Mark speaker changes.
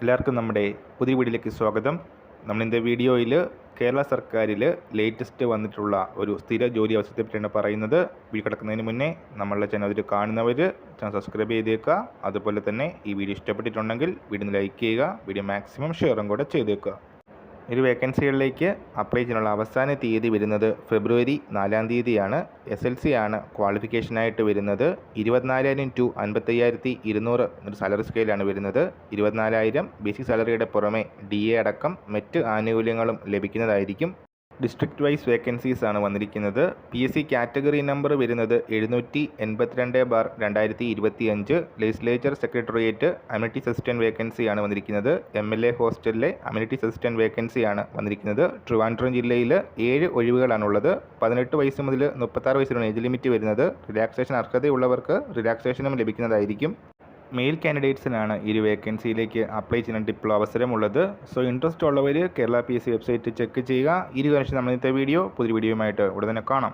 Speaker 1: എല്ലാവർക്കും നമ്മുടെ പുതിയ വീഡിയോയിലേക്ക് സ്വാഗതം. നമ്മളിൻ്റെ വീഡിയോയിൽ കേരള സർക്കാരിൽ ലേറ്റസ്റ്റ് വന്നിട്ടുള്ള ഒരു സ്ഥിര ജോലി അവസരത്തെ പറ്റിയാണ് പറയുന്നത്. വീഡിയോ കിടക്കുന്നതിന് മുന്നേ നമ്മളുടെ ചാനൽ കാണുന്നവർ ചാനൽ സബ്സ്ക്രൈബ് ചെയ്തേക്കുക. അതുപോലെ തന്നെ ഈ വീഡിയോ ഇഷ്ടപ്പെട്ടിട്ടുണ്ടെങ്കിൽ വീഡിയോ ലൈക്ക് ചെയ്യുക, വീഡിയോ മാക്സിമം ഷെയറും കൂടെ ചെയ്തേക്കുക. ഒരു വേക്കൻസികളിലേക്ക് അപ്ലൈ ചെയ്യാനുള്ള അവസാന തീയതി വരുന്നത് ഫെബ്രുവരി 4-ാം തീയതിയാണ്. SLC ആണ് ക്വാളിഫിക്കേഷനായിട്ട് വരുന്നത്. 24,000 to 55,200 എന്നൊരു സാലറി സ്കെയിലാണ് വരുന്നത്. 24,000 ബേസിക് സാലറിയുടെ പുറമെ DA അടക്കം മറ്റ് ആനുകൂല്യങ്ങളും ലഭിക്കുന്നതായിരിക്കും. ഡിസ്ട്രിക്റ്റ് വൈസ് വേക്കൻസീസ് ആണ് വന്നിരിക്കുന്നത്. PSC കാറ്റഗറി നമ്പർ വരുന്നത് 782/2025. ലെജിസ്ലേച്ചർ സെക്രട്ടേറിയറ്റ് അമ്യൂണിറ്റീസ് അസിസ്റ്റൻറ്റ് വേക്കൻസിയാണ് വന്നിരിക്കുന്നത്. MLA ഹോസ്റ്റലിലെ അമ്യൂണിറ്റീസ് അസിസ്റ്റൻറ്റ് വേക്കൻസിയാണ് വന്നിരിക്കുന്നത്. ട്രിവാൻഡ്രം ജില്ലയിൽ 7 ഒഴിവുകളാണുള്ളത്. 18 വയസ്സ് മുതൽ 36 വയസ്സിലാണ് ഏജ് ലിമിറ്റ് വരുന്നത്. റിലാക്സേഷൻ അർഹതയുള്ളവർക്ക് റിലാക്സേഷനും ലഭിക്കുന്നതായിരിക്കും. മെയിൽ കാൻഡിഡേറ്റ്സിനാണ് ഈ ഒരു വേക്കൻസിയിലേക്ക് അപ്ലൈ ചെയ്യാനായിട്ട് ഇപ്പോൾ അവസരമുള്ളത്. സോ ഇൻട്രസ്റ്റ് ഉള്ളവർ കേരള PSC വെബ്സൈറ്റ് ചെക്ക് ചെയ്യുക. ഈ ഒരു കാര്യം നമ്മൾ ഇന്നത്തെ പുതിയ വീഡിയോയുമായിട്ട് ഉടനെ കാണാം.